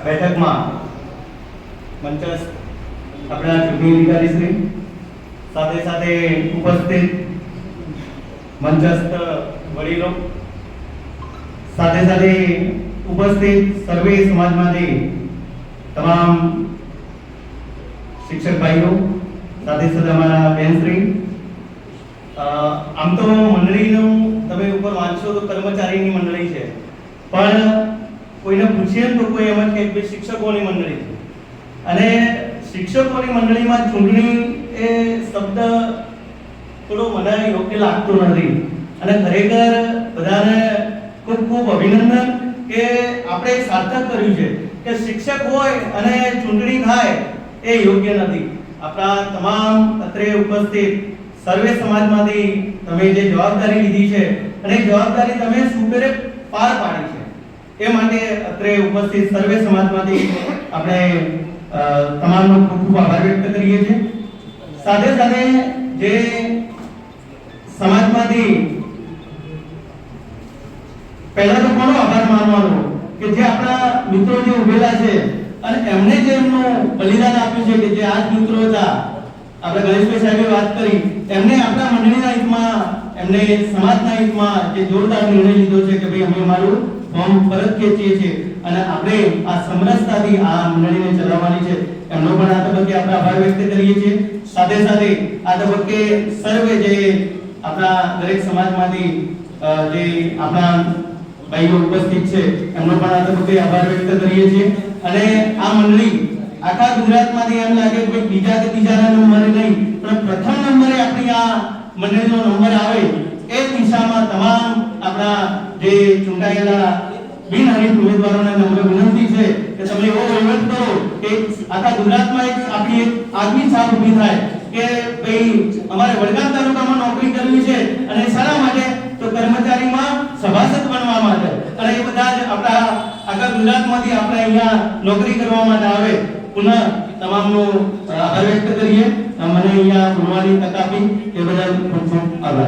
बैठक में मंचस्थ अपना चूंटणी अधिकारी श्री साथे साथे उपस्थित मंचस्थ वडीलो साथे साथे उपस्थित सर्वे समाजमांथी तमाम शिक्षक भाईओ साथे साथे अमारा बहनश्री आम तो मंडळीનું તમે ઉપર વાંચશો તો કર્મચારીની મંડળી છે પણ કોઈને પૂછીએ તો કોઈ એમ જ કહે કે શિક્ષકોની મંડળી છે અને શિક્ષકોની મંડળીમાં ચૂંટણી એ શબ્દ થોડો મને યોગ્ય લાગતો નથી અને ખરેખર બધાને ખૂબ ખૂબ અભિનંદન કે આપણે સાર્થક કર્યું છે કે શિક્ષક હોય અને ચૂંટણી થાય એ યોગ્ય નથી આપણા તમામ અત્રે ઉપસ્થિત સર્વે સમાજમાંથી તમે જે જવાબદારી લીધી છે અને જવાબદારી તમે સુપેરે પાર પાડી છે એ માટે અત્રે ઉપસ્થિત સર્વે સમાજમાંથી આપણે તમામનો ખૂબ ખૂબ આભાર વ્યક્ત કરીએ છીએ સાથે સાથે જે સમાજમાંથી પહેલા તો કોનો આભાર માનવાનો કે જે આપણા મિત્રો જે ઉભેલા છે અને એમને જે એમનું બલિદાન આપ્યું છે કે જે આ જ મિત્રો હતા આપણે ગણેશભાઈ સાહેબે વાત કરી એમને આપણા મંડળીના હિતમાં એમને સમાજના હિતમાં જે જોરદાર નિર્ણય લીધો છે કે ભાઈ અમે અમારું ફોર્મ પરત ખેંચીએ છીએ અને આપણે આ સમરસતાથી આ મંડળીને ચલાવવાની છે એમનો પણ આ તબક્કે આપણે આભાર વ્યક્ત કરીએ છીએ સાથે સાથે આ તબક્કે સર્વે જે આપણા દરેક સમાજમાંથી જે આપણા ભાઈઓ ઉપસ્થિત છે એમનો પણ આ તબક્કે આભાર વ્યક્ત કરીએ છીએ અને આ મંડળી આખા ગુજરાતમાંથી એમ લાગે કે બીજા કે ત્રીજાના નંબરે નહીં પણ પ્રથમ નંબરે આપણી આ મંડળીનો નંબર આવે એ દિશામાં તમામ આપણા જે ચૂંટાયેલા બિનહરીફ ઉમેદવારોને નમ્ર વિનંતી છે કે તમે એવો વહીવટ કરો કે આખા ગુજરાતમાં એક આપણી એક આગવી છાપ ઊભી થાય કે ભાઈ અમારે વડગામ તાલુકામાં નોકરી કરવી છે અને શાના માટે તો કર્મચારીમાં સભાસદ બનવા માટે અને એ બધા જ આપણા આખા ગુજરાતમાંથી આપણે અહીંયા નોકરી કરવા માટે આવે પુનઃ તમામનો આભાર વ્યક્ત કરીએ મને અહીંયા બોલવાની તક આપી એ બદલ ખૂબ ખૂબ આભાર।